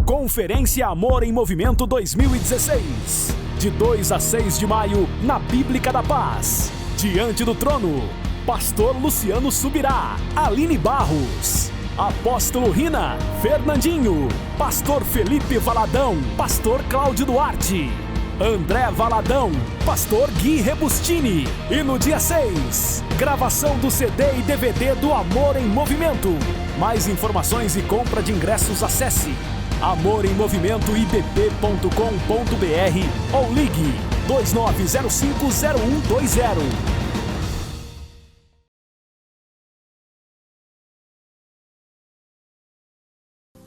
Conferência Amor em Movimento 2016. De 2 a 6 de maio, na Bíblica da Paz. Diante do trono, Pastor Luciano Subirá, Aline Barros, Apóstolo Rina, Fernandinho, Pastor Felipe Valadão, Pastor Cláudio Duarte, André Valadão, Pastor Gui Rebustini. E no dia 6, gravação do CD e DVD do Amor em Movimento. Mais informações e compra de ingressos, acesse amoremmovimentoibb.com.br ou ligue 29050120.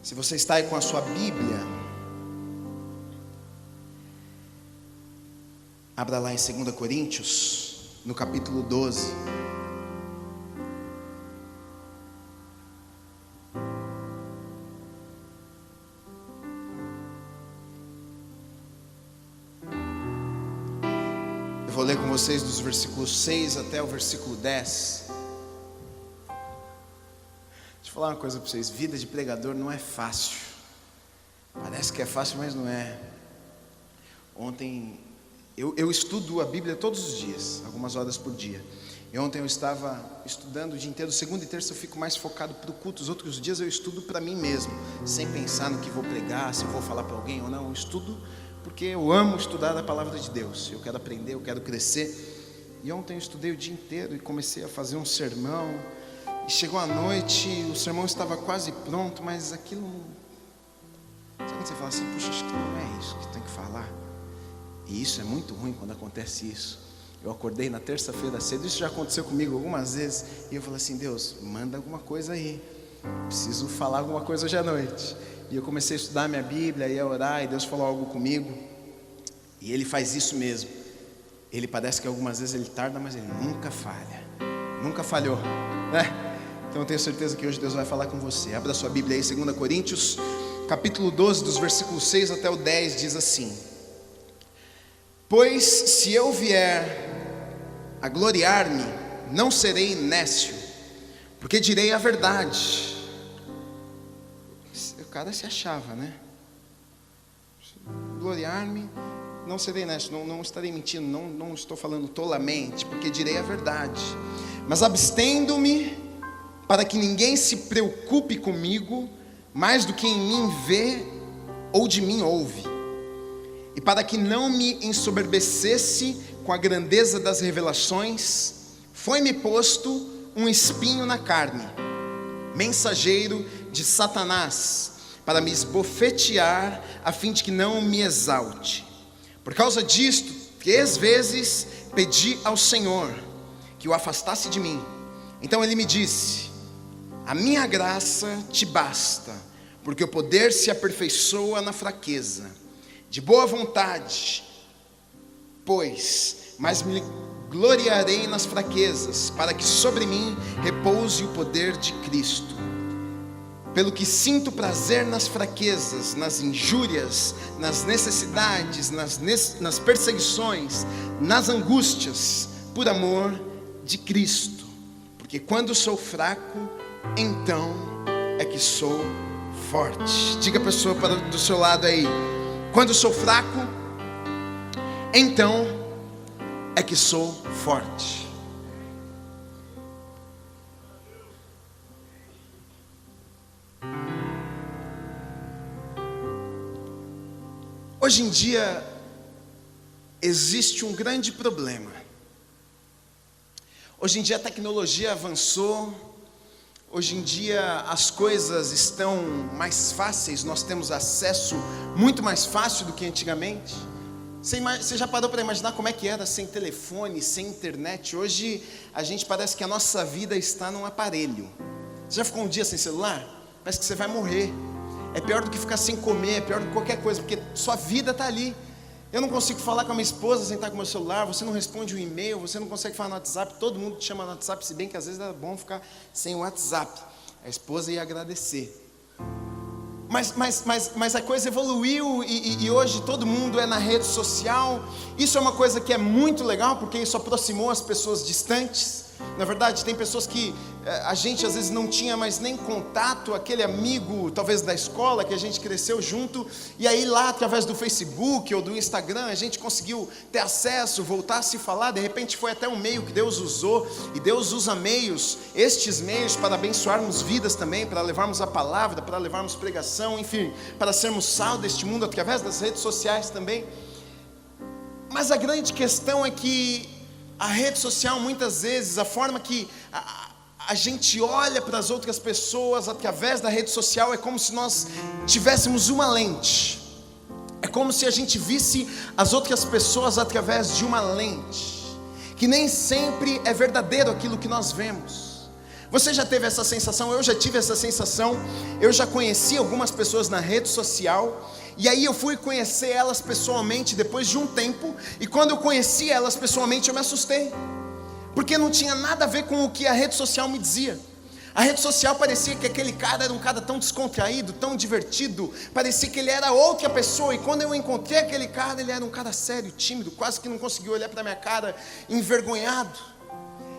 Se você está aí com a sua Bíblia, abra lá em 2 Coríntios, no capítulo 12. Eu vou ler com vocês dos versículos 6 até o versículo 10. Deixa eu falar uma coisa para vocês: vida de pregador não é fácil. Parece que é fácil, mas não é. Ontem, eu estudo a Bíblia todos os dias, algumas horas por dia. E ontem eu estava estudando o dia inteiro. Segunda e terça eu fico mais focado para o culto. Os outros dias eu estudo para mim mesmo, sem pensar no que vou pregar, se vou falar para alguém ou não. Eu estudo porque eu amo estudar a palavra de Deus. Eu quero aprender, eu quero crescer. E ontem eu estudei o dia inteiro e comecei a fazer um sermão. E chegou a noite, o sermão estava quase pronto, mas aquilo não... Sabe quando você fala assim: puxa, acho que não é isso que tem que falar? E isso é muito ruim quando acontece isso. Eu acordei na terça-feira cedo, isso já aconteceu comigo algumas vezes, e eu falei assim: Deus, manda alguma coisa aí, preciso falar alguma coisa hoje à noite. E eu comecei a estudar minha Bíblia, e a orar, e Deus falou algo comigo. E Ele faz isso mesmo. Ele parece que algumas vezes Ele tarda, mas Ele nunca falha. Nunca falhou, né? Então eu tenho certeza que hoje Deus vai falar com você. Abra sua Bíblia aí, 2 Coríntios, capítulo 12, dos versículos 6 até o 10, diz assim: Pois se eu vier a gloriar-me, não serei nécio, porque direi a verdade. O cara se achava, né? Gloriar-me, não serei nécio, não estarei mentindo, não estou falando tolamente, porque direi a verdade. Mas abstendo-me, para que ninguém se preocupe comigo mais do que em mim vê ou de mim ouve, e para que não me ensoberbecesse com a grandeza das revelações, foi-me posto um espinho na carne, mensageiro de Satanás, para me esbofetear, a fim de que não me exalte. Por causa disto, 3 vezes pedi ao Senhor que o afastasse de mim. Então Ele me disse: a minha graça te basta, porque o poder se aperfeiçoa na fraqueza. De boa vontade, pois, mas me gloriarei nas fraquezas, para que sobre mim repouse o poder de Cristo. Pelo que sinto prazer nas fraquezas, nas injúrias, nas necessidades, nas perseguições, nas angústias, por amor de Cristo. Porque quando sou fraco, então é que sou forte. Diga a pessoa do seu lado aí: quando sou fraco, então é que sou forte. Hoje em dia existe um grande problema. Hoje em dia a tecnologia avançou. Hoje em dia as coisas estão mais fáceis, nós temos acesso muito mais fácil do que antigamente. Você já parou para imaginar como é que era sem telefone, sem internet? Hoje a gente parece que a nossa vida está num aparelho. Você já ficou um dia sem celular? Parece que você vai morrer. É pior do que ficar sem comer, é pior do que qualquer coisa, porque sua vida está ali. Eu não consigo falar com a minha esposa sem estar com o meu celular. Você não responde um e-mail, você não consegue falar no WhatsApp. Todo mundo te chama no WhatsApp, se bem que às vezes é bom ficar sem o WhatsApp. A esposa ia agradecer. Mas a coisa evoluiu e hoje todo mundo é na rede social. Isso é uma coisa que é muito legal, porque isso aproximou as pessoas distantes. Na verdade, tem pessoas que a gente às vezes não tinha mais nem contato, aquele amigo talvez da escola que a gente cresceu junto, e aí lá através do Facebook ou do Instagram a gente conseguiu ter acesso, voltar a se falar. De repente foi até um meio que Deus usou, e Deus usa estes meios para abençoarmos vidas também, para levarmos a palavra, para levarmos pregação, enfim, para sermos sal deste mundo através das redes sociais também. Mas a grande questão é que a rede social, muitas vezes, a forma que a gente olha para as outras pessoas através da rede social é como se nós tivéssemos uma lente. É como se a gente visse as outras pessoas através de uma lente, que nem sempre é verdadeiro aquilo que nós vemos. Você já teve essa sensação? Eu já tive essa sensação. Eu já conheci algumas pessoas na rede social, e aí eu fui conhecer elas pessoalmente depois de um tempo, e quando eu conheci elas pessoalmente eu me assustei, porque não tinha nada a ver com o que a rede social me dizia. A rede social parecia que aquele cara era um cara tão descontraído, tão divertido, parecia que ele era outra pessoa, e quando eu encontrei aquele cara, ele era um cara sério, tímido, quase que não conseguia olhar para minha cara, envergonhado.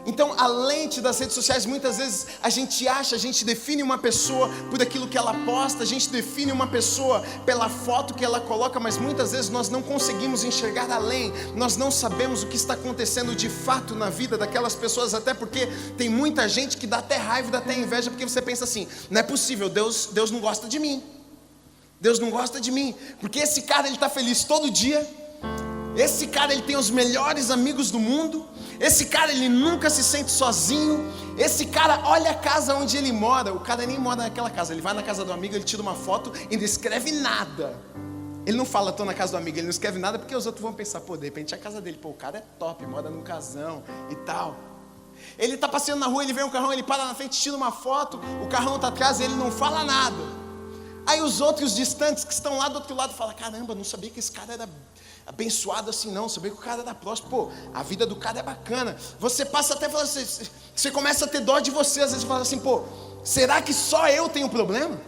Então a lente das redes sociais, muitas vezes a gente define uma pessoa por aquilo que ela posta, a gente define uma pessoa pela foto que ela coloca, mas muitas vezes nós não conseguimos enxergar além, nós não sabemos o que está acontecendo de fato na vida daquelas pessoas, até porque tem muita gente que dá até raiva, dá até inveja, porque você pensa assim: não é possível, Deus não gosta de mim, Deus não gosta de mim, porque esse cara ele está feliz todo dia, esse cara ele tem os melhores amigos do mundo, esse cara ele nunca se sente sozinho, esse cara olha a casa onde ele mora, o cara nem mora naquela casa, ele vai na casa do amigo, ele tira uma foto e não escreve nada. Ele não fala estou na casa do amigo, ele não escreve nada porque os outros vão pensar, pô, de repente é a casa dele, pô, o cara é top, mora num casão e tal. Ele está passeando na rua, ele vê um carrão, ele para na frente, tira uma foto, o carrão está atrás e ele não fala nada. Aí os outros distantes que estão lá do outro lado falam: caramba, não sabia que esse cara era abençoado assim não, sabia que o cara era próximo, pô, a vida do cara é bacana. Você passa até a falar assim, você começa a ter dó de você, às vezes fala assim, pô, será que só eu tenho problema?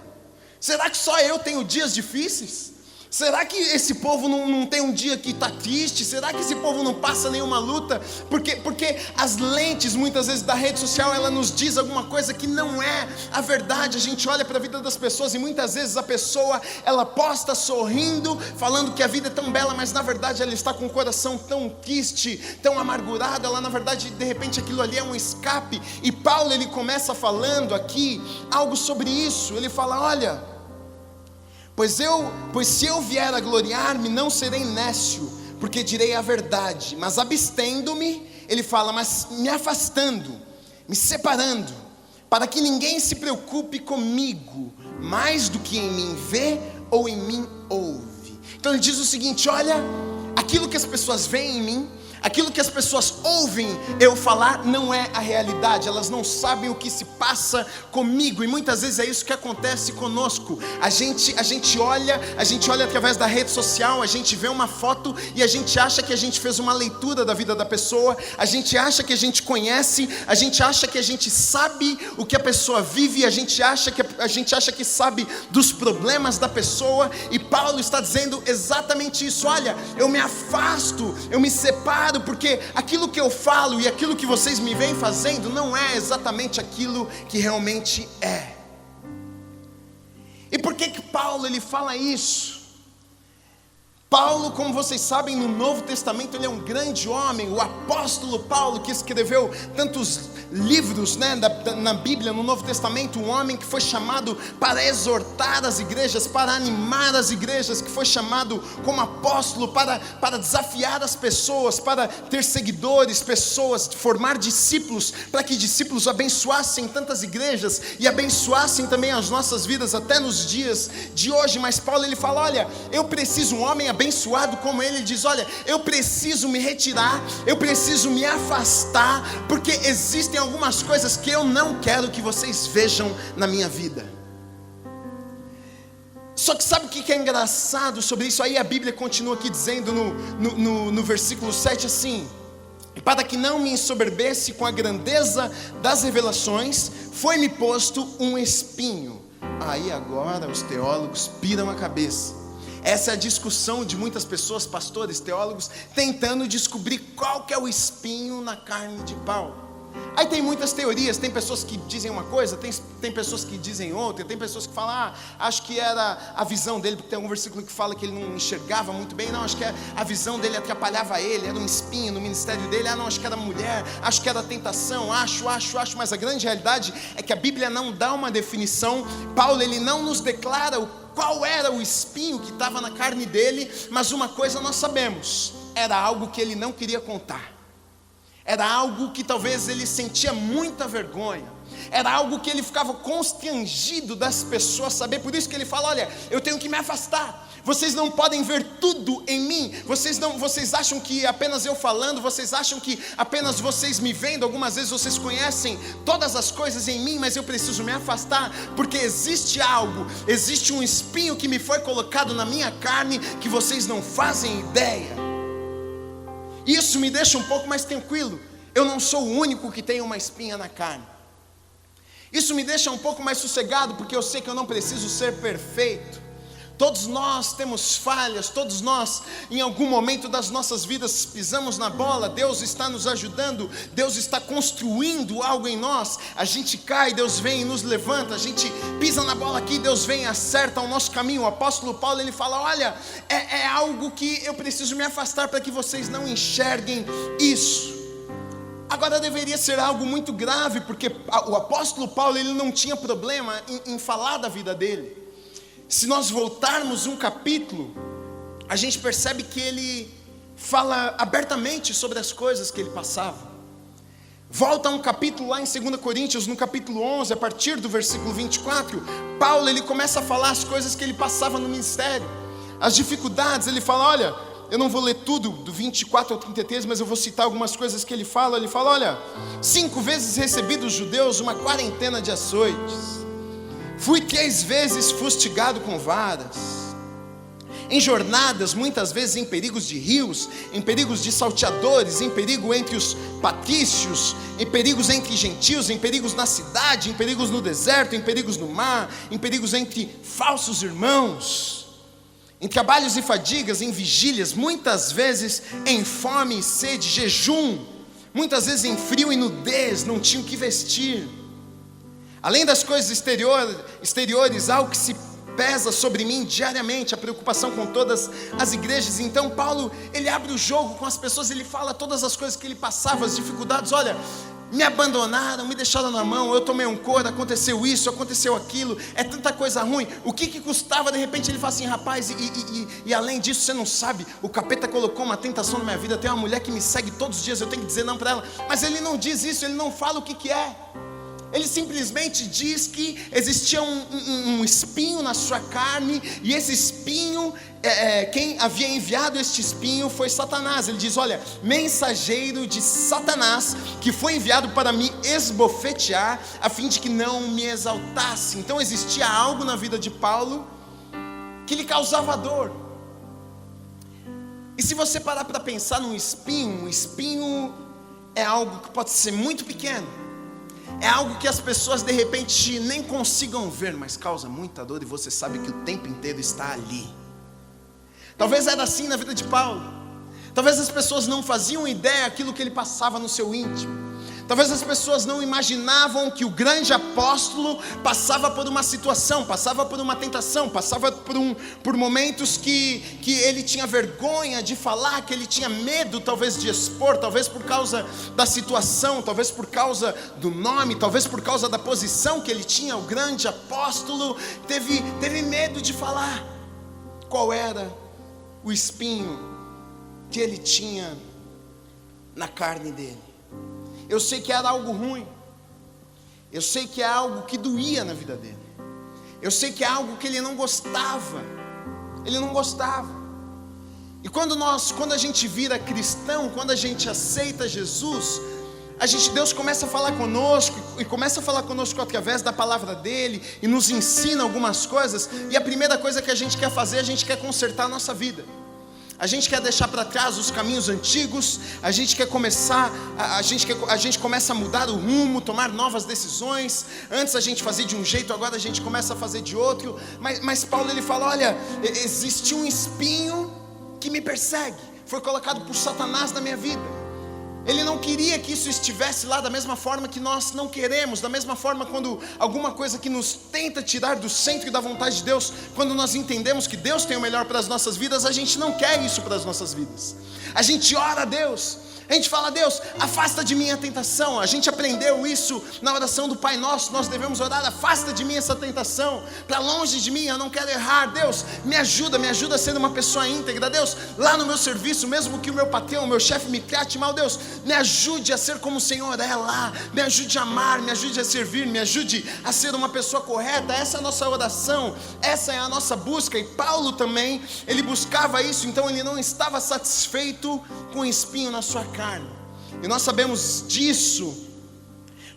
Será que só eu tenho dias difíceis? Será que esse povo não tem um dia que está triste? Será que esse povo não passa nenhuma luta? Porque as lentes muitas vezes da rede social, ela nos diz alguma coisa que não é a verdade. A gente olha para a vida das pessoas e muitas vezes a pessoa, ela posta sorrindo, falando que a vida é tão bela, mas na verdade ela está com o coração tão triste, tão amargurado. Ela na verdade, de repente aquilo ali é um escape. E Paulo ele começa falando aqui algo sobre isso. Ele fala: olha, Pois se eu vier a gloriar-me, não serei nécio, porque direi a verdade, mas abstendo-me, ele fala, mas me afastando, me separando, para que ninguém se preocupe comigo, mais do que em mim vê ou em mim ouve. Então ele diz o seguinte: olha, aquilo que as pessoas veem em mim, aquilo que as pessoas ouvem eu falar não é a realidade, elas não sabem o que se passa comigo, e muitas vezes é isso que acontece conosco. A gente olha através da rede social, a gente vê uma foto e a gente acha que a gente fez uma leitura da vida da pessoa, a gente acha que a gente conhece, a gente acha que a gente sabe o que a pessoa vive, a gente acha que sabe dos problemas da pessoa, e Paulo está dizendo exatamente isso: olha, eu me afasto, eu me separo, porque aquilo que eu falo e aquilo que vocês me veem fazendo não é exatamente aquilo que realmente é. E por que Paulo ele fala isso? Paulo, como vocês sabem, no Novo Testamento ele é um grande homem, o apóstolo Paulo, que escreveu tantos livros, né, na Bíblia, no Novo Testamento, um homem que foi chamado para exortar as igrejas, para animar as igrejas, que foi chamado como apóstolo para desafiar as pessoas, para ter seguidores, pessoas, formar discípulos, para que discípulos abençoassem tantas igrejas e abençoassem também as nossas vidas até nos dias de hoje. Mas Paulo ele fala: olha, eu preciso um homem abençoado como ele diz, olha, eu preciso me retirar, eu preciso me afastar, porque existem algumas coisas que eu não quero que vocês vejam na minha vida. Só que sabe o que é engraçado sobre isso? Aí a Bíblia continua aqui dizendo no versículo 7 assim: para que não me ensoberbesse com a grandeza das revelações, foi-me posto um espinho. Aí agora os teólogos piram a cabeça. Essa é a discussão de muitas pessoas, pastores, teólogos, tentando descobrir qual que é o espinho na carne de Paulo. Aí tem muitas teorias, tem pessoas que dizem uma coisa, tem pessoas que dizem outra, tem pessoas que falam, acho que era a visão dele, porque tem algum versículo que fala que ele não enxergava muito bem, não, acho que a visão dele atrapalhava ele, era um espinho no ministério dele, não, acho que era mulher, acho que era tentação, acho, mas a grande realidade é que a Bíblia não dá uma definição. Paulo, ele não nos declara qual era o espinho que estava na carne dele, mas uma coisa nós sabemos, era algo que ele não queria contar. Era algo que talvez ele sentia muita vergonha. Era algo que ele ficava constrangido das pessoas saber. Por isso que ele fala, olha, eu tenho que me afastar. Vocês não podem ver tudo em mim. Vocês acham que apenas eu falando, vocês acham que apenas vocês me vendo, algumas vezes vocês conhecem todas as coisas em mim, mas eu preciso me afastar, porque existe algo, existe um espinho que me foi colocado na minha carne, que vocês não fazem ideia. Isso me deixa um pouco mais tranquilo. Eu não sou o único que tem uma espinha na carne. Isso me deixa um pouco mais sossegado, porque eu sei que eu não preciso ser perfeito. Todos nós temos falhas, todos nós em algum momento das nossas vidas pisamos na bola. Deus está nos ajudando, Deus está construindo algo em nós. A gente cai, Deus vem e nos levanta. A gente pisa na bola aqui, Deus vem e acerta o nosso caminho. O apóstolo Paulo, ele fala, olha, é algo que eu preciso me afastar para que vocês não enxerguem isso. Agora deveria ser algo muito grave, porque o apóstolo Paulo, ele não tinha problema em falar da vida dele. Se nós voltarmos um capítulo, a gente percebe que ele fala abertamente sobre as coisas que ele passava. Volta um capítulo lá em 2 Coríntios, no capítulo 11, a partir do versículo 24, Paulo, ele começa a falar as coisas que ele passava no ministério, as dificuldades. Ele fala, olha, eu não vou ler tudo, do 24 ao 33, mas eu vou citar algumas coisas que ele fala. Ele fala, olha, 5 vezes recebi dos judeus uma quarentena de açoites. Fui 3 vezes fustigado com varas, em jornadas, muitas vezes em perigos de rios, em perigos de salteadores, em perigo entre os patrícios, em perigos entre gentios, em perigos na cidade, em perigos no deserto, em perigos no mar, em perigos entre falsos irmãos, em trabalhos e fadigas, em vigílias, muitas vezes em fome e sede, jejum, muitas vezes em frio e nudez, não tinha o que vestir. Além das coisas exteriores, algo que se pesa sobre mim diariamente, a preocupação com todas as igrejas. Então Paulo, ele abre o jogo com as pessoas, ele fala todas as coisas que ele passava, as dificuldades. Olha, me abandonaram, me deixaram na mão, eu tomei um couro, aconteceu isso, aconteceu aquilo, é tanta coisa ruim. O que custava? De repente ele fala assim, rapaz, e além disso, você não sabe, o capeta colocou uma tentação na minha vida. Tem uma mulher que me segue todos os dias, eu tenho que dizer não para ela. Mas ele não diz isso, ele não fala o que é. Ele simplesmente diz que existia um espinho na sua carne, e esse espinho, quem havia enviado este espinho foi Satanás. Ele diz, olha, mensageiro de Satanás, que foi enviado para me esbofetear, a fim de que não me exaltasse. Então existia algo na vida de Paulo que lhe causava dor. E se você parar para pensar num espinho, um espinho é algo que pode ser muito pequeno, é algo que as pessoas de repente nem consigam ver, mas causa muita dor, e você sabe que o tempo inteiro está ali. Talvez era assim na vida de Paulo. Talvez as pessoas não faziam ideia daquilo que ele passava no seu íntimo. Talvez as pessoas não imaginavam que o grande apóstolo passava por uma situação, passava por uma tentação, passava por momentos que ele tinha vergonha de falar, que ele tinha medo talvez de expor, talvez por causa da situação, talvez por causa do nome, talvez por causa da posição que ele tinha. O grande apóstolo teve medo de falar qual era o espinho que ele tinha na carne dele. Eu sei que era algo ruim, eu sei que é algo que doía na vida dele, eu sei que é algo que ele não gostava, e quando a gente vira cristão, quando a gente aceita Jesus, Deus começa a falar conosco, e começa a falar conosco através da palavra dele, e nos ensina algumas coisas, e a primeira coisa que a gente quer fazer, a gente quer consertar a nossa vida. A gente quer deixar para trás os caminhos antigos, a gente começa a mudar o rumo, tomar novas decisões. Antes a gente fazia de um jeito, agora a gente começa a fazer de outro. Mas Paulo, ele fala, olha, existe um espinho que me persegue, foi colocado por Satanás na minha vida. Ele não queria que isso estivesse lá da mesma forma que nós não queremos, da mesma forma quando alguma coisa que nos tenta tirar do centro e da vontade de Deus, quando nós entendemos que Deus tem o melhor para as nossas vidas, a gente não quer isso para as nossas vidas. A gente ora a Deus, a gente fala: Deus, afasta de mim a tentação. A gente aprendeu isso na oração do Pai Nosso. Nós devemos orar: afasta de mim essa tentação, para longe de mim, eu não quero errar. Deus, me ajuda a ser uma pessoa íntegra. Deus, lá no meu serviço, mesmo que o meu patrão, o meu chefe me trate mal, Deus, me ajude a ser como o Senhor é lá. Me ajude a amar, me ajude a servir, me ajude a ser uma pessoa correta. Essa é a nossa oração, essa é a nossa busca. E Paulo também, ele buscava isso. Então ele não estava satisfeito com o espinho na sua carne. E nós sabemos disso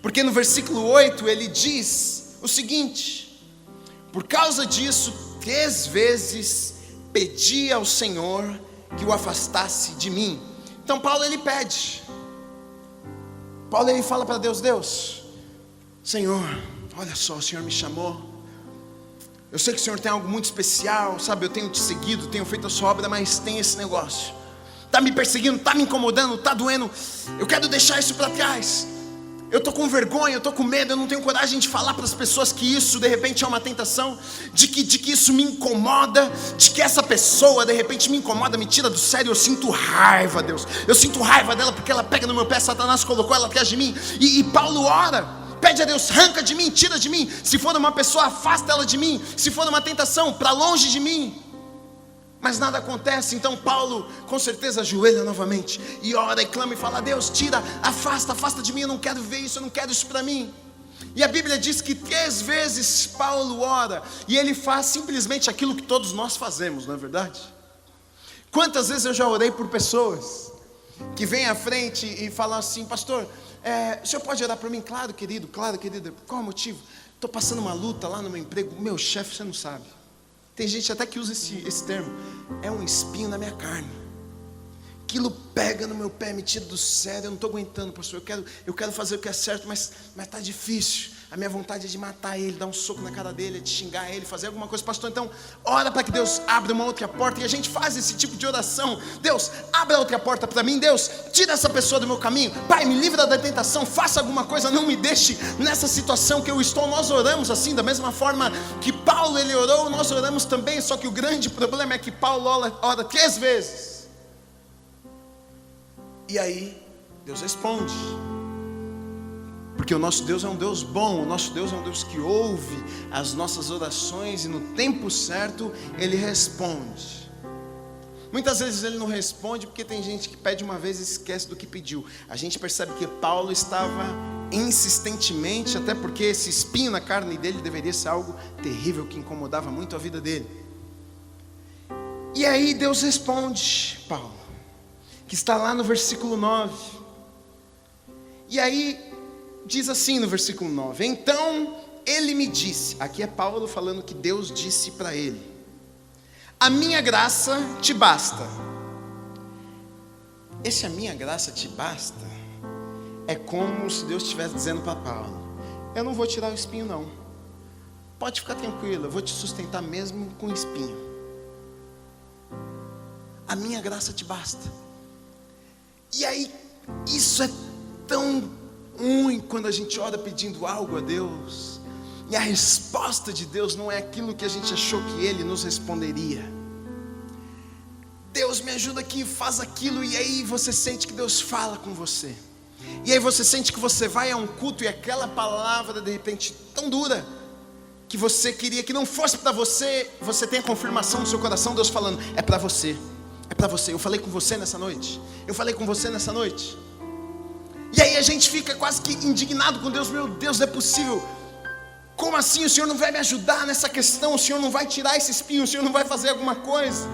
porque no versículo 8 ele diz o seguinte: por causa disso 3 vezes pedi ao Senhor que o afastasse de mim. Então Paulo ele pede, Paulo ele fala para Deus: Deus, Senhor, olha só, o Senhor me chamou, eu sei que o Senhor tem algo muito especial, sabe, eu tenho te seguido, tenho feito a sua obra, mas tem esse negócio, está me perseguindo, está me incomodando, está doendo, eu quero deixar isso para trás. Eu estou com vergonha, eu estou com medo, eu não tenho coragem de falar para as pessoas que isso de repente é uma tentação, de que isso me incomoda, de que essa pessoa de repente me incomoda, me tira do sério. Eu sinto raiva, Deus, eu sinto raiva dela porque ela pega no meu pé, Satanás colocou ela atrás de mim. E Paulo ora, pede a Deus: arranca de mim, tira de mim. Se for uma pessoa, afasta ela de mim. Se for uma tentação, para longe de mim. Mas nada acontece. Então Paulo com certeza ajoelha novamente e ora e clama e fala: Deus, tira, afasta de mim, eu não quero ver isso, eu não quero isso para mim. E a Bíblia diz que 3 vezes Paulo ora, e ele faz simplesmente aquilo que todos nós fazemos, não é verdade? Quantas vezes eu já orei por pessoas que vêm à frente e falam assim: pastor, o senhor pode orar por mim? Claro, querido, qual é o motivo? Estou passando uma luta lá no meu emprego, meu chefe, você não sabe. Tem gente até que usa esse termo: é um espinho na minha carne, aquilo pega no meu pé, me tira do sério, eu não estou aguentando, pastor, eu quero fazer o que é certo, mas está difícil. A minha vontade é de matar ele, dar um soco na cara dele, é de xingar ele, fazer alguma coisa. Pastor, então ora para que Deus abra uma outra porta. E a gente faz esse tipo de oração: Deus, abra outra porta para mim. Deus, tira essa pessoa do meu caminho. Pai, me livra da tentação, faça alguma coisa, não me deixe nessa situação que eu estou. Nós oramos assim, da mesma forma que Paulo ele orou, nós oramos também. Só que o grande problema é que Paulo ora 3 vezes, e aí Deus responde. Porque o nosso Deus é um Deus bom, o nosso Deus é um Deus que ouve as nossas orações e no tempo certo Ele responde. Muitas vezes Ele não responde porque tem gente que pede uma vez e esquece do que pediu. A gente percebe que Paulo estava insistentemente, até porque esse espinho na carne dele deveria ser algo terrível, que incomodava muito a vida dele. E aí Deus responde Paulo, que está lá no versículo 9. E aí diz assim no versículo 9: então ele me disse, aqui é Paulo falando que Deus disse para ele: a minha graça te basta. Esse "a minha graça te basta" é como se Deus estivesse dizendo para Paulo: eu não vou tirar o espinho não, pode ficar tranquilo, eu vou te sustentar mesmo com espinho. A minha graça te basta. E aí, isso é tão ruim quando a gente ora pedindo algo a Deus e a resposta de Deus não é aquilo que a gente achou que Ele nos responderia. Deus, me ajuda aqui, faz aquilo, e aí você sente que Deus fala com você, e aí você sente que você vai a um culto e aquela palavra de repente tão dura que você queria que não fosse para você, você tem a confirmação no seu coração, Deus falando: é para você, eu falei com você nessa noite, E aí a gente fica quase que indignado com Deus: meu Deus, não é possível, como assim? O Senhor não vai me ajudar nessa questão, o Senhor não vai tirar esse espinho, o Senhor não vai fazer alguma coisa.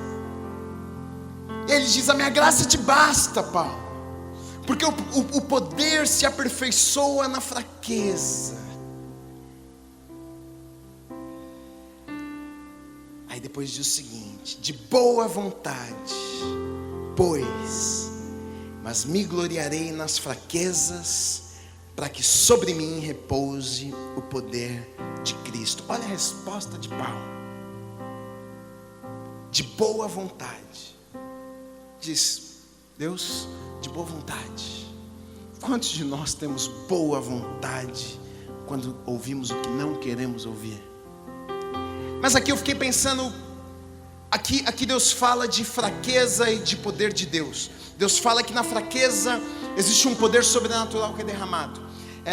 E Ele diz: a minha graça te basta, Paulo, porque o poder se aperfeiçoa na fraqueza. Aí depois diz o seguinte: de boa vontade, pois, mas me gloriarei nas fraquezas, para que sobre mim repouse o poder de Cristo. Olha a resposta de Paulo: de boa vontade. Diz: Deus, de boa vontade, Quantos de nós temos boa vontade quando ouvimos o que não queremos ouvir? Mas aqui eu fiquei pensando, aqui Deus fala de fraqueza e de poder de Deus. Deus fala que na fraqueza existe um poder sobrenatural que é derramado.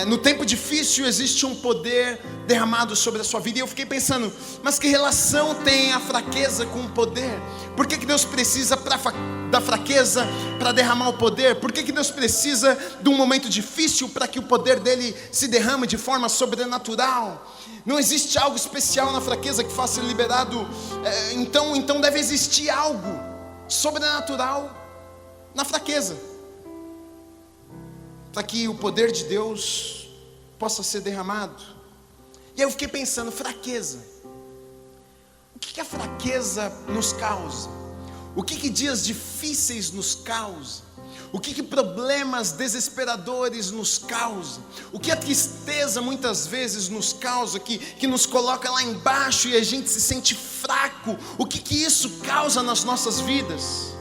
No tempo difícil existe um poder derramado sobre a sua vida. E eu fiquei pensando, mas que relação tem a fraqueza com o poder? Por que Deus precisa da fraqueza para derramar o poder? Por que Deus precisa de um momento difícil para que o poder dele se derrame de forma sobrenatural? Não existe algo especial na fraqueza que faça ser liberado. Então deve existir algo sobrenatural na fraqueza, para que o poder de Deus possa ser derramado. E aí eu fiquei pensando, fraqueza. O que a fraqueza nos causa? O que dias difíceis nos causa? O que problemas desesperadores nos causa? O que a tristeza muitas vezes nos causa, que nos coloca lá embaixo e a gente se sente fraco? O que isso causa nas nossas vidas?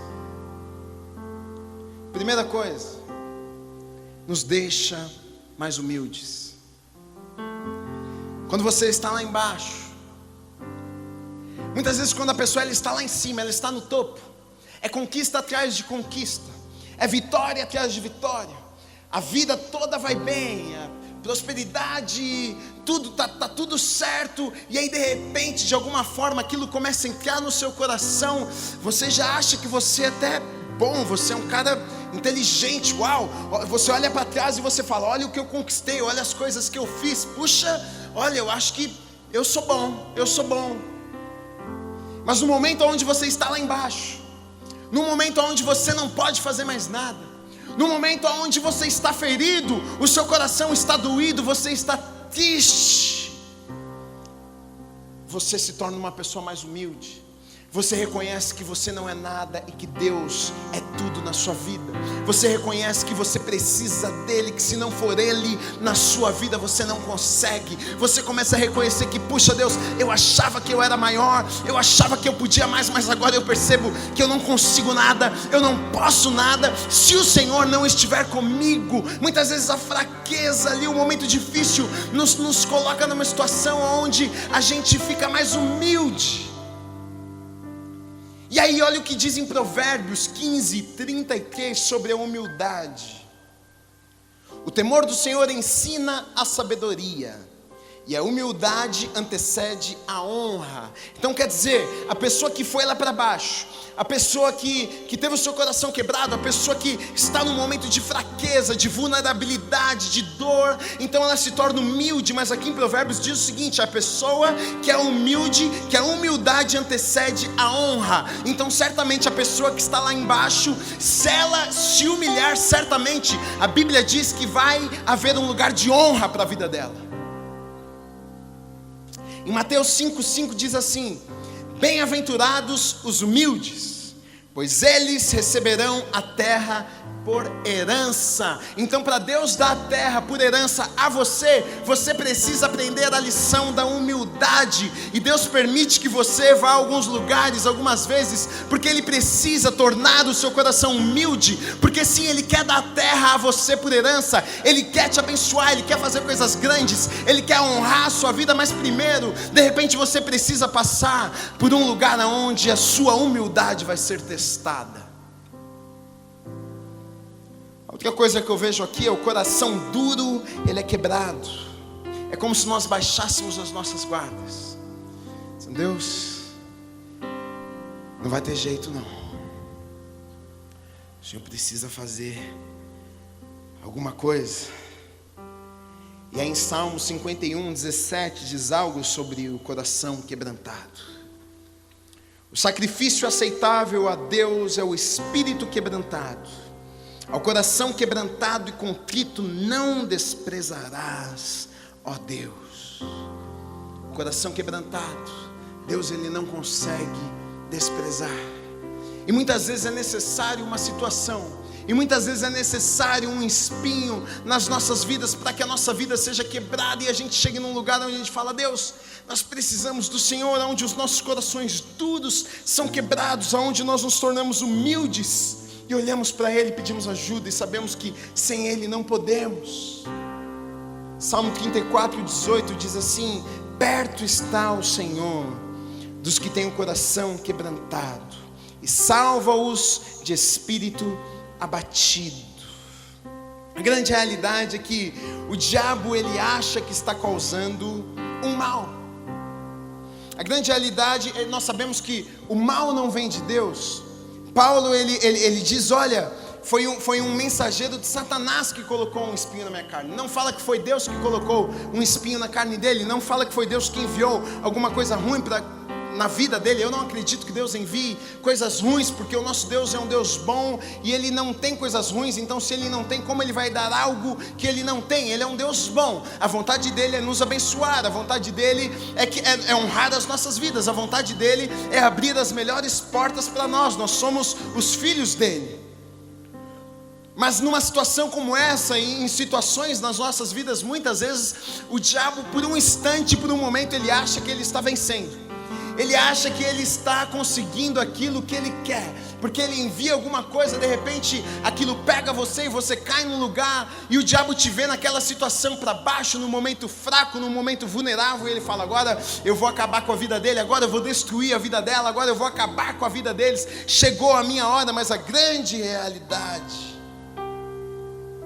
Primeira coisa, nos deixa mais humildes. Quando você está lá embaixo, muitas vezes quando a pessoa ela está lá em cima, ela está no topo, é conquista atrás de conquista, é vitória atrás de vitória, a vida toda vai bem, a prosperidade, tudo tá tudo certo, e aí de repente, de alguma forma, aquilo começa a entrar no seu coração, você já acha que você é até bom, você é um cara inteligente, uau, você olha para trás e você fala, olha o que eu conquistei, olha as coisas que eu fiz, puxa, olha, eu acho que eu sou bom. Mas no momento onde você está lá embaixo, no momento onde você não pode fazer mais nada, no momento onde você está ferido, o seu coração está doído, você está triste, você se torna uma pessoa mais humilde. Você reconhece que você não é nada e que Deus é tudo na sua vida. Você reconhece que você precisa dele, que se não for ele na sua vida você não consegue. Você começa a reconhecer que, puxa Deus, eu achava que eu era maior, eu achava que eu podia mais, mas agora eu percebo que eu não consigo nada, eu não posso nada, se o Senhor não estiver comigo. Muitas vezes a fraqueza ali, o momento difícil nos coloca numa situação onde a gente fica mais humilde. E aí olha o que diz em Provérbios 15:33 sobre a humildade. O temor do Senhor ensina a sabedoria, e a humildade antecede a honra. Então quer dizer, a pessoa que foi lá para baixo, a pessoa que teve o seu coração quebrado, a pessoa que está num momento de fraqueza, de vulnerabilidade, de dor, então ela se torna humilde. Mas aqui em Provérbios diz o seguinte, a pessoa que é humilde, que a humildade antecede a honra. Então certamente a pessoa que está lá embaixo, se ela se humilhar, certamente a Bíblia diz que vai haver um lugar de honra para a vida dela. Em Mateus 5:5 diz assim, bem-aventurados os humildes, pois eles receberão a terra por herança. Então para Deus dar a terra por herança a você, você precisa aprender a lição da humildade. E Deus permite que você vá a alguns lugares, algumas vezes, porque Ele precisa tornar o seu coração humilde. Porque sim, Ele quer dar a terra a você por herança, Ele quer te abençoar, Ele quer fazer coisas grandes, Ele quer honrar a sua vida. Mas primeiro, de repente você precisa passar por um lugar onde a sua humildade vai ser testada. Outra coisa que eu vejo aqui é o coração duro, ele é quebrado. É como se nós baixássemos as nossas guardas. Deus, não vai ter jeito não. O Senhor precisa fazer alguma coisa. E aí em Salmo 51:17 diz algo sobre o coração quebrantado. O sacrifício aceitável a Deus é o espírito quebrantado. Ao coração quebrantado e contrito não desprezarás, ó Deus. O coração quebrantado, Deus ele não consegue desprezar. E muitas vezes é necessário uma situação, e muitas vezes é necessário um espinho nas nossas vidas, para que a nossa vida seja quebrada e a gente chegue num lugar onde a gente fala, Deus, nós precisamos do Senhor, onde os nossos corações duros são quebrados, onde nós nos tornamos humildes e olhamos para Ele, pedimos ajuda e sabemos que sem Ele não podemos. Salmo 34:18 diz assim: perto está o Senhor dos que têm o coração quebrantado e salva-os de espírito abatido. A grande realidade é que o diabo, ele acha que está causando um mal. A grande realidade, nós sabemos que o mal não vem de Deus. Paulo, ele diz, olha, foi um mensageiro de Satanás que colocou um espinho na minha carne. Não fala que foi Deus que colocou um espinho na carne dele. Não fala que foi Deus que enviou alguma coisa ruim na vida dele. Eu não acredito que Deus envie coisas ruins, porque o nosso Deus é um Deus bom e Ele não tem coisas ruins. Então se Ele não tem, como Ele vai dar algo que Ele não tem? Ele é um Deus bom. A vontade dele é nos abençoar. A vontade dele é honrar as nossas vidas. A vontade dele é abrir as melhores portas para nós. Nós somos os filhos dele. Mas numa situação como essa, em situações nas nossas vidas, muitas vezes o diabo, por um instante, por um momento, ele acha que ele está vencendo. Ele acha que ele está conseguindo aquilo que ele quer, porque ele envia alguma coisa, de repente aquilo pega você e você cai num lugar, e o diabo te vê naquela situação para baixo, no momento fraco, no momento vulnerável, e ele fala: agora eu vou acabar com a vida dele, agora eu vou destruir a vida dela, agora eu vou acabar com a vida deles, chegou a minha hora. Mas a grande realidade,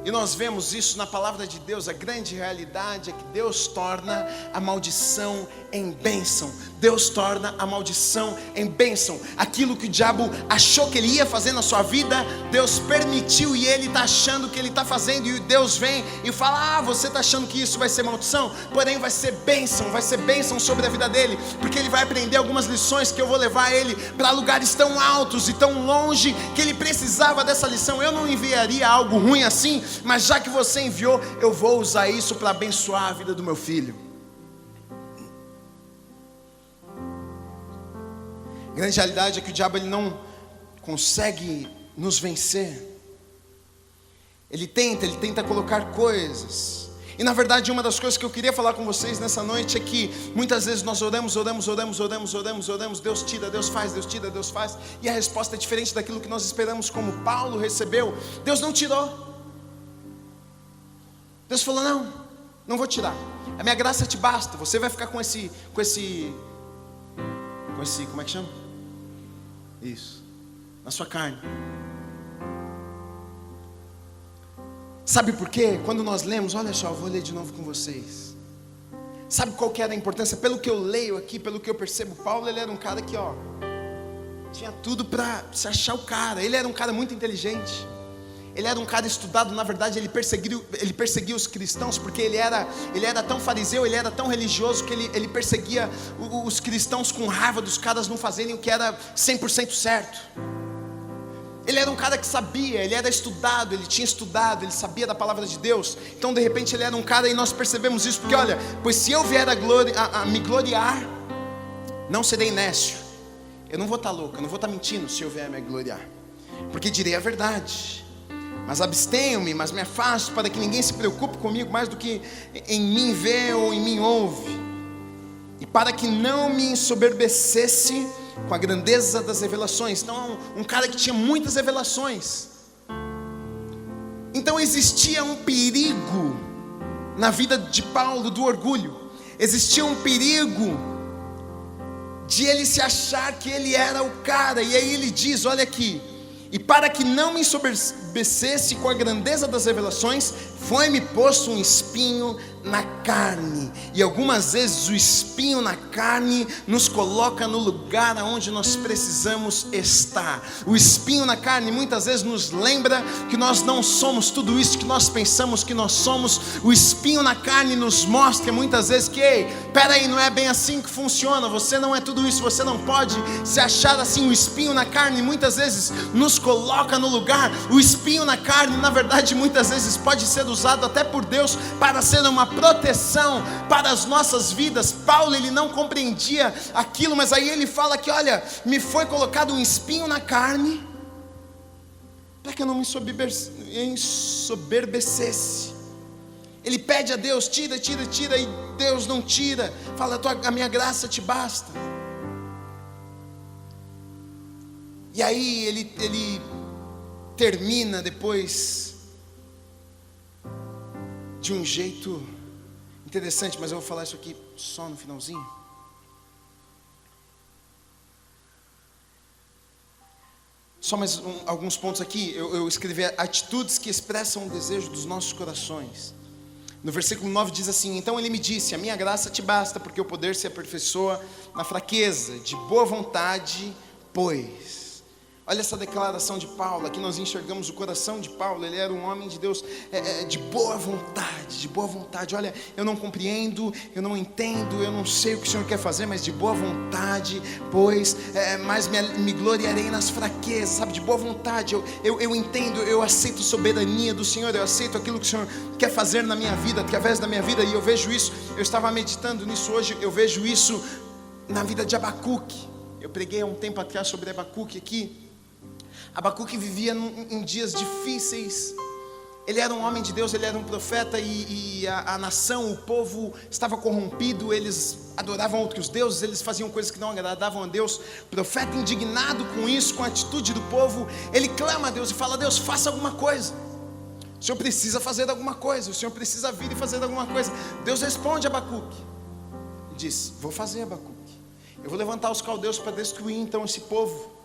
e nós vemos isso na palavra de Deus, a grande realidade é que Deus torna a maldição em bênção. Deus torna a maldição em bênção. Aquilo que o diabo achou que ele ia fazer na sua vida, Deus permitiu, e ele está achando que ele está fazendo, e Deus vem e fala: você está achando que isso vai ser maldição? Porém vai ser bênção sobre a vida dele, porque ele vai aprender algumas lições que eu vou levar ele para lugares tão altos e tão longe, que ele precisava dessa lição. Eu não enviaria algo ruim assim, mas já que você enviou, eu vou usar isso para abençoar a vida do meu filho. A grande realidade é que o diabo, ele não consegue nos vencer. Ele tenta colocar coisas. E na verdade, uma das coisas que eu queria falar com vocês nessa noite é que muitas vezes nós oramos, Deus tira, Deus faz, Deus tira, Deus faz, e a resposta é diferente daquilo que nós esperamos, como Paulo recebeu. Deus não tirou. Deus falou: não vou tirar, a minha graça te basta. Você vai ficar com esse, como é que chama? Isso, na sua carne. Sabe por quê? Quando nós lemos, olha só, eu vou ler de novo com vocês. Sabe qual que era a importância? Pelo que eu leio aqui, pelo que eu percebo, Paulo, ele era um cara que, tinha tudo para se achar o cara. Ele era um cara muito inteligente. Ele era um cara estudado. Na verdade, ele perseguia os cristãos, porque ele era tão fariseu, ele era tão religioso, que ele perseguia os cristãos com raiva dos caras não fazerem o que era 100% certo. Ele era um cara que sabia, ele era estudado, ele tinha estudado, ele sabia da palavra de Deus. Então de repente ele era um cara, e nós percebemos isso, porque olha: pois se eu vier a me gloriar, não serei nécio. Eu não vou estar louco, eu não vou estar mentindo se eu vier a me gloriar, porque direi a verdade. Mas abstenho-me, mas me afasto, para que ninguém se preocupe comigo mais do que em mim vê ou em mim ouve, e para que não me ensoberbecesse com a grandeza das revelações. Então um cara que tinha muitas revelações. Então existia um perigo na vida de Paulo do orgulho. Existia um perigo de ele se achar que ele era o cara. E aí ele diz, olha aqui: e para que não me ensoberbecesse com a grandeza das revelações, foi-me posto um espinho na carne. E algumas vezes o espinho na carne nos coloca no lugar onde nós precisamos estar. O espinho na carne muitas vezes nos lembra que nós não somos tudo isso que nós pensamos que nós somos. O espinho na carne nos mostra muitas vezes que, ei, peraí, não é bem assim que funciona. Você não é tudo isso, você não pode se achar assim. O espinho na carne muitas vezes nos coloca no lugar. O espinho na carne, na verdade, muitas vezes pode ser usado até por Deus para ser uma proteção para as nossas vidas. Paulo, ele não compreendia aquilo, mas aí ele fala que, olha, me foi colocado um espinho na carne para que eu não me ensoberbecesse. Ele pede a Deus: tira, e Deus não tira. Fala: a minha graça te basta. E aí ele termina depois de um jeito interessante, mas eu vou falar isso aqui só no finalzinho. Só mais alguns pontos aqui. Eu escrevi atitudes que expressam o desejo dos nossos corações. No versículo 9 diz assim: então ele me disse, a minha graça te basta, porque o poder se aperfeiçoa na fraqueza, de boa vontade, pois. Olha essa declaração de Paulo, aqui nós enxergamos o coração de Paulo. Ele era um homem de Deus de boa vontade, de boa vontade. Olha, eu não compreendo, eu não entendo, eu não sei o que o Senhor quer fazer, mas de boa vontade, pois, mas me gloriarei nas fraquezas, sabe, de boa vontade. Eu entendo, eu aceito a soberania do Senhor, eu aceito aquilo que o Senhor quer fazer na minha vida, através da minha vida, e eu vejo isso, eu estava meditando nisso hoje, eu vejo isso na vida de Abacuque. Eu preguei há um tempo atrás sobre Abacuque aqui. Abacuque vivia em dias difíceis. Ele era um homem de Deus, ele era um profeta, e a nação, o povo estava corrompido. Eles adoravam outros deuses, eles faziam coisas que não agradavam a Deus. O profeta, indignado com isso, com a atitude do povo, ele clama a Deus e fala: Deus, faça alguma coisa. O Senhor precisa fazer alguma coisa, o Senhor precisa vir e fazer alguma coisa. Deus responde a Abacuque e diz: vou fazer, Abacuque. Eu vou levantar os caldeus para destruir então esse povo.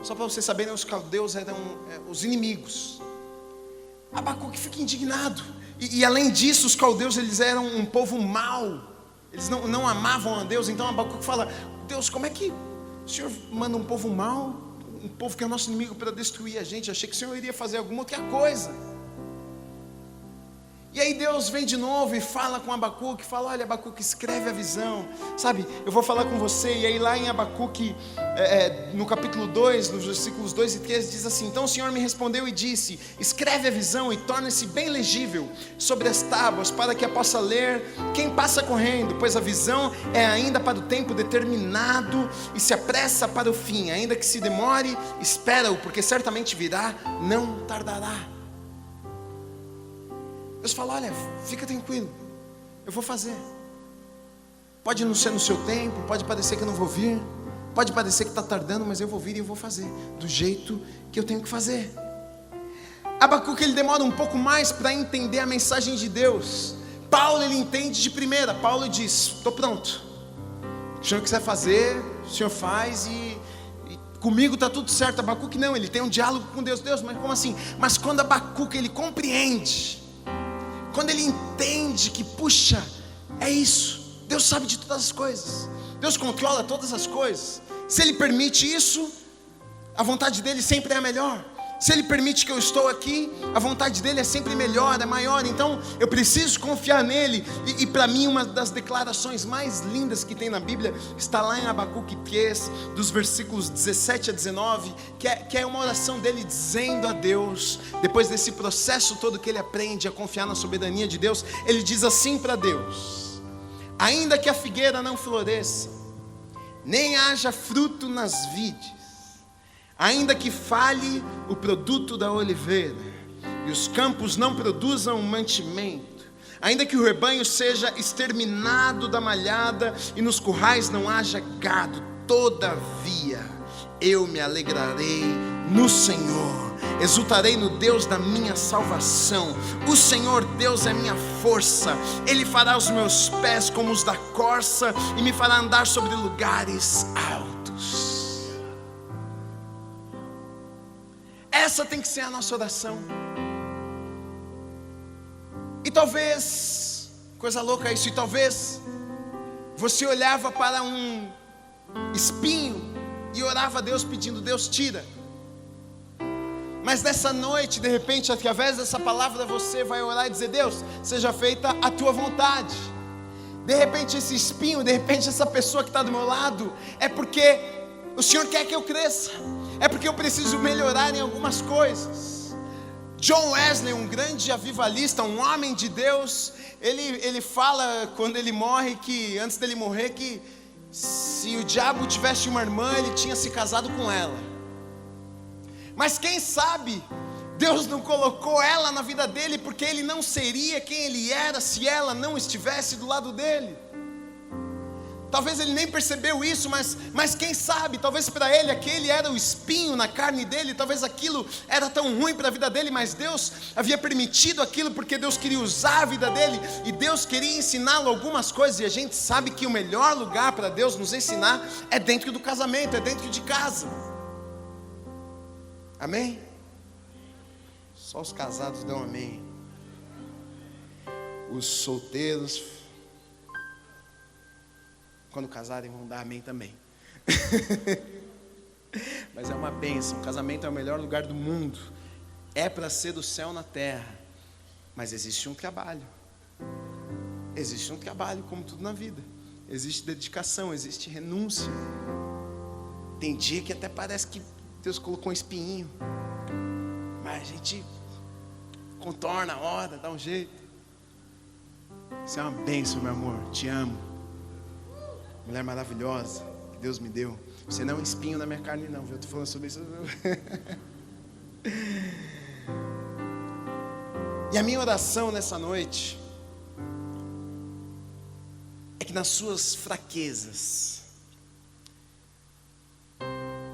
Só para vocês saberem, os caldeus eram os inimigos. Abacuque fica indignado. E além disso, os caldeus, eles eram um povo mau. Eles não amavam a Deus. Então Abacuque fala: Deus, como é que o Senhor manda um povo mau, um povo que é nosso inimigo, para destruir a gente? Achei que o Senhor iria fazer alguma outra coisa. E aí Deus vem de novo e fala com Abacuque, fala: olha, Abacuque, escreve a visão, sabe, eu vou falar com você. E aí lá em Abacuque, no capítulo 2, nos versículos 2 e 3, diz assim: então o Senhor me respondeu e disse: escreve a visão e torne-se bem legível sobre as tábuas, para que a possa ler quem passa correndo, pois a visão é ainda para o tempo determinado e se apressa para o fim. Ainda que se demore, espera-o, porque certamente virá, não tardará. Deus fala: olha, fica tranquilo, eu vou fazer. Pode não ser no seu tempo, pode parecer que eu não vou vir, pode parecer que está tardando, mas eu vou vir e eu vou fazer do jeito que eu tenho que fazer. Abacuque, ele demora um pouco mais para entender a mensagem de Deus. Paulo, ele entende de primeira. Paulo diz: estou pronto, o Senhor quiser fazer, o Senhor faz, e comigo está tudo certo. Abacuque não, ele tem um diálogo com Deus. Deus, mas como assim? Mas quando Abacuque, ele compreende, quando ele entende que, puxa, é isso, Deus sabe de todas as coisas, Deus controla todas as coisas. Se Ele permite isso, a vontade dEle sempre é a melhor. Se Ele permite que eu estou aqui, a vontade dEle é sempre melhor, é maior. Então eu preciso confiar nele. E para mim, uma das declarações mais lindas que tem na Bíblia está lá em Abacuque 3, dos versículos 17 a 19, que é uma oração dele dizendo a Deus, depois desse processo todo que ele aprende a confiar na soberania de Deus, ele diz assim para Deus: ainda que a figueira não floresça, nem haja fruto nas vides, ainda que falhe o produto da oliveira, e os campos não produzam mantimento, ainda que o rebanho seja exterminado da malhada, e nos currais não haja gado, todavia eu me alegrarei no Senhor, exultarei no Deus da minha salvação. O Senhor Deus é minha força, Ele fará os meus pés como os da corça, e me fará andar sobre lugares altos. Essa tem que ser a nossa oração. E talvez, coisa louca isso, e talvez você olhava para um espinho e orava a Deus pedindo: Deus, tira. Mas nessa noite, de repente, através dessa palavra, você vai orar e dizer: Deus, seja feita a tua vontade. De repente esse espinho, de repente essa pessoa que está do meu lado, é porque o Senhor quer que eu cresça, é porque eu preciso melhorar em algumas coisas. John Wesley, um grande avivalista, um homem de Deus, ele fala quando ele morre, que antes dele morrer, que se o diabo tivesse uma irmã, ele tinha se casado com ela. Mas quem sabe Deus não colocou ela na vida dele, porque ele não seria quem ele era se ela não estivesse do lado dele. Talvez ele nem percebeu isso, mas quem sabe, talvez para ele aquele era o espinho na carne dele, talvez aquilo era tão ruim para a vida dele, mas Deus havia permitido aquilo porque Deus queria usar a vida dele, e Deus queria ensiná-lo algumas coisas, e a gente sabe que o melhor lugar para Deus nos ensinar é dentro do casamento, é dentro de casa. Amém? Só os casados dão amém. Os solteiros, quando casarem, vão dar amém também. Mas é uma bênção. O casamento é o melhor lugar do mundo. É para ser do céu na terra. Mas existe um trabalho. Existe um trabalho, como tudo na vida. Existe dedicação, existe renúncia. Tem dia que até parece que Deus colocou um espinho, mas a gente contorna a hora, dá um jeito. Isso é uma bênção, meu amor. Te amo. Mulher maravilhosa que Deus me deu. Você não é um espinho na minha carne não, viu? Eu estou falando sobre isso. E a minha oração nessa noite é que nas suas fraquezas,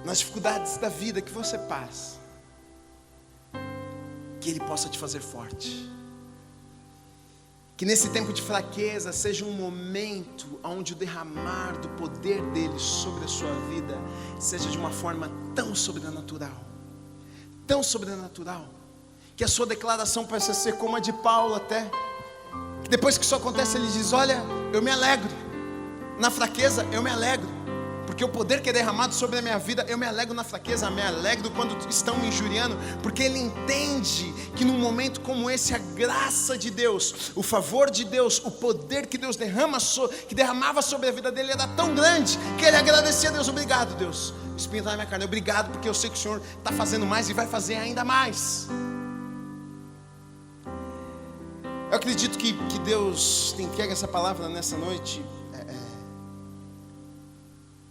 nas dificuldades da vida que você passa, que Ele possa te fazer forte. Que nesse tempo de fraqueza seja um momento onde o derramar do poder dele sobre a sua vida seja de uma forma tão sobrenatural, que a sua declaração possa ser como a de Paulo até, que depois que isso acontece ele diz: olha, eu me alegro, na fraqueza eu me alegro, porque o poder que é derramado sobre a minha vida, eu me alegro na fraqueza, me alegro quando estão me injuriando, porque ele entende que num momento como esse, a graça de Deus, o favor de Deus, o poder que Deus que derramava sobre a vida dele era tão grande, que ele agradecia a Deus. Obrigado, Deus, o espinho está na minha carne, obrigado, porque eu sei que o Senhor está fazendo mais e vai fazer ainda mais. Eu acredito que Deus te entrega essa palavra nessa noite,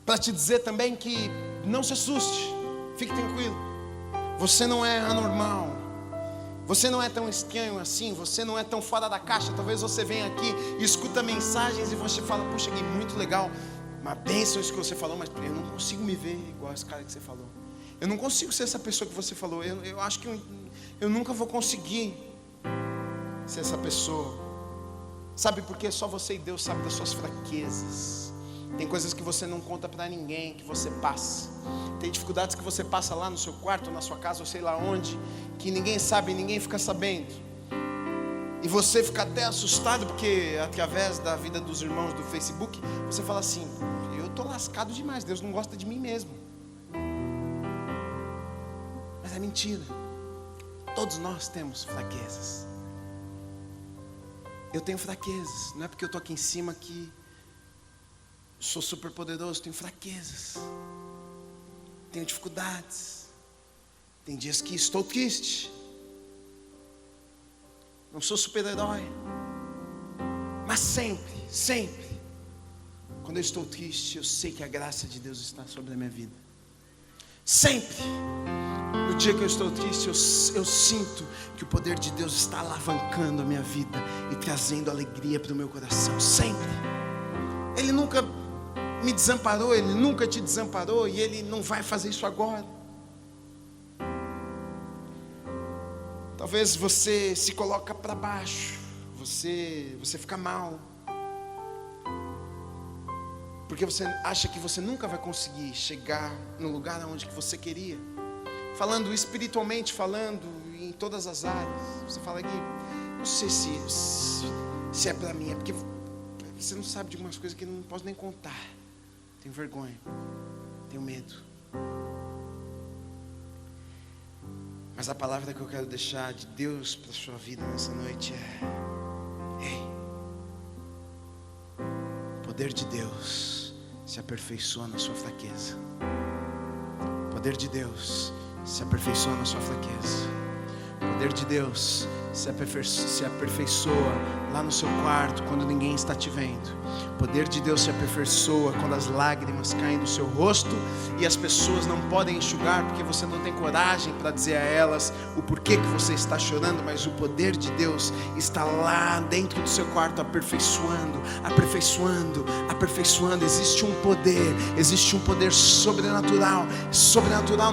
para te dizer também que não se assuste, fique tranquilo. Você não é anormal, você não é tão estranho assim, você não é tão fora da caixa. Talvez você venha aqui e escuta mensagens e você fala: puxa, que muito legal, uma bênção isso que você falou, mas eu não consigo me ver igual esse cara que você falou. Eu não consigo ser essa pessoa que você falou. Eu acho que eu nunca vou conseguir ser essa pessoa. Sabe por quê? Só você e Deus sabem das suas fraquezas. Tem coisas que você não conta para ninguém, que você passa. Tem dificuldades que você passa lá no seu quarto, na sua casa, ou sei lá onde, que ninguém sabe, ninguém fica sabendo. E você fica até assustado, porque através da vida dos irmãos do Facebook, você fala assim: eu estou lascado demais, Deus não gosta de mim mesmo. Mas é mentira. Todos nós temos fraquezas. Eu tenho fraquezas. Não é porque eu estou aqui em cima que sou super poderoso. Tenho fraquezas, tenho dificuldades, tem dias que estou triste, não sou super-herói, mas sempre, quando eu estou triste, eu sei que a graça de Deus está sobre a minha vida. Sempre, no dia que eu estou triste, eu sinto que o poder de Deus está alavancando a minha vida e trazendo alegria para o meu coração. Sempre. Ele nunca me desamparou, Ele nunca te desamparou, e Ele não vai fazer isso agora. Talvez você se coloca para baixo, você fica mal, porque você acha que você nunca vai conseguir chegar no lugar onde que você queria. Falando espiritualmente, falando em todas as áreas, você fala aqui: não sei se é para mim, é porque você não sabe de algumas coisas que eu não posso nem contar. Tenho vergonha, tenho medo. Mas a palavra que eu quero deixar de Deus para a sua vida nessa noite é: ei, o poder de Deus se aperfeiçoa na sua fraqueza. O poder de Deus se aperfeiçoa na sua fraqueza. O poder de Deus se aperfeiçoa lá no seu quarto, quando ninguém está te vendo. O poder de Deus se aperfeiçoa quando as lágrimas caem do seu rosto e as pessoas não podem enxugar, porque você não tem coragem para dizer a elas o porquê que você está chorando, mas o poder de Deus está lá dentro do seu quarto, aperfeiçoando, aperfeiçoando, aperfeiçoando. Existe um poder sobrenatural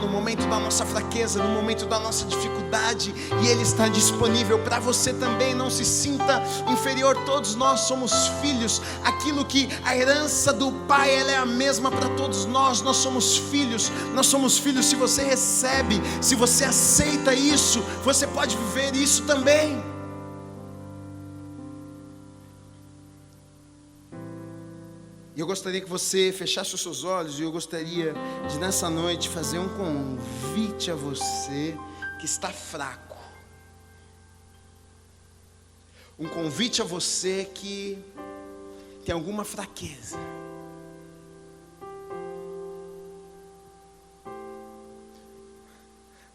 no momento da nossa fraqueza, no momento da nossa dificuldade, e Ele está disponível para você também. Não se sinta inferior, todos nós somos filhos. Aquilo que a herança do Pai, ela é a mesma para todos nós. Nós somos filhos. Se você recebe, se você aceita isso, você pode viver isso também. E eu gostaria que você fechasse os seus olhos, e eu gostaria de nessa noite fazer um convite a você que está fraco. Um convite a você que tem alguma fraqueza.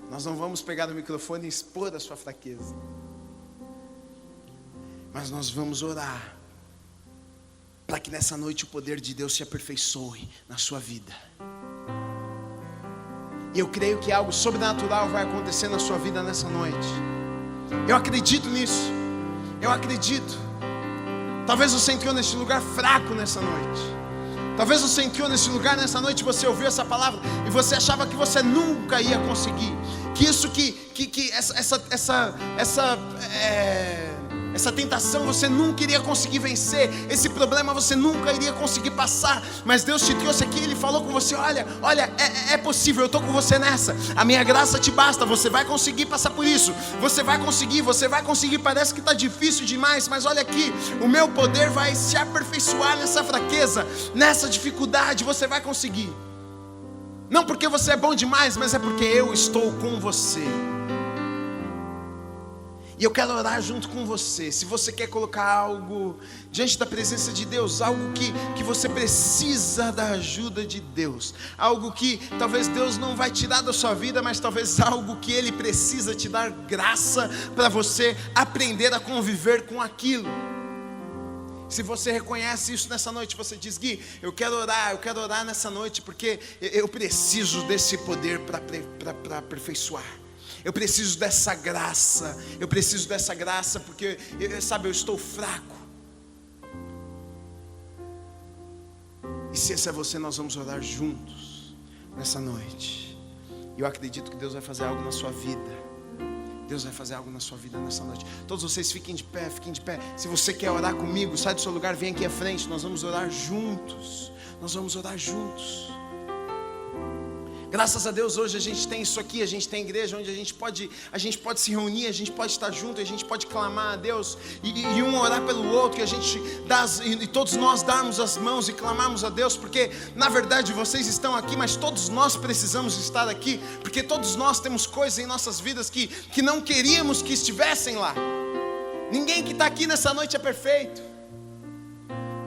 Nós não vamos pegar o microfone e expor a sua fraqueza, mas nós vamos orar para que nessa noite o poder de Deus se aperfeiçoe na sua vida. E eu creio que algo sobrenatural vai acontecer na sua vida nessa noite. Eu acredito nisso. Eu acredito. Talvez você entrou nesse lugar fraco nessa noite. Talvez você entrou nesse lugar nessa noite, você ouviu essa palavra e você achava que você nunca ia conseguir. Essa tentação você nunca iria conseguir vencer. Esse problema você nunca iria conseguir passar. Mas Deus te trouxe aqui, Ele falou com você: olha, é possível, eu estou com você nessa. A minha graça te basta, você vai conseguir passar por isso. Você vai conseguir. Parece que está difícil demais, mas olha aqui, o meu poder vai se aperfeiçoar nessa fraqueza, nessa dificuldade. Você vai conseguir. Não porque você é bom demais, mas é porque eu estou com você. E eu quero orar junto com você. Se você quer colocar algo diante da presença de Deus, algo que você precisa da ajuda de Deus, algo que talvez Deus não vai tirar da sua vida, mas talvez algo que Ele precisa te dar graça para você aprender a conviver com aquilo. Se você reconhece isso nessa noite, você diz: Gui, eu quero orar nessa noite, porque eu preciso desse poder para aperfeiçoar. Eu preciso dessa graça, porque, sabe, eu estou fraco. E se esse é você, nós vamos orar juntos nessa noite. E eu acredito que Deus vai fazer algo na sua vida. Deus vai fazer algo na sua vida nessa noite. Todos vocês fiquem de pé. Se você quer orar comigo, sai do seu lugar, vem aqui à frente. Nós vamos orar juntos. Graças a Deus hoje a gente tem isso aqui, a gente tem igreja onde a gente pode se reunir, a gente pode estar junto, a gente pode clamar a Deus e um orar pelo outro, e todos nós darmos as mãos e clamarmos a Deus, porque na verdade vocês estão aqui, mas todos nós precisamos estar aqui, porque todos nós temos coisas em nossas vidas que não queríamos que estivessem lá. Ninguém que está aqui nessa noite é perfeito.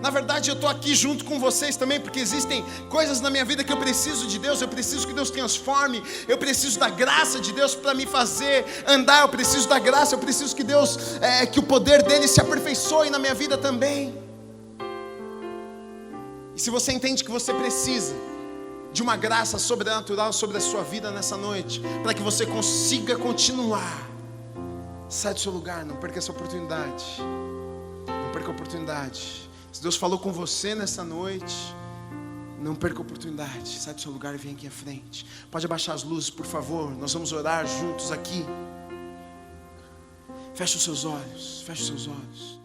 Na verdade eu estou aqui junto com vocês também, porque existem coisas na minha vida que eu preciso de Deus, eu preciso que Deus transforme, eu preciso da graça de Deus para me fazer andar, eu preciso da graça, eu preciso que Deus, que o poder dEle se aperfeiçoe na minha vida também. E se você entende que você precisa de uma graça sobrenatural sobre a sua vida nessa noite, para que você consiga continuar, sai do seu lugar, não perca essa oportunidade, Se Deus falou com você nessa noite, não perca a oportunidade. Sai do seu lugar e vem aqui à frente. Pode abaixar as luzes, por favor. Nós vamos orar juntos aqui. Feche os seus olhos.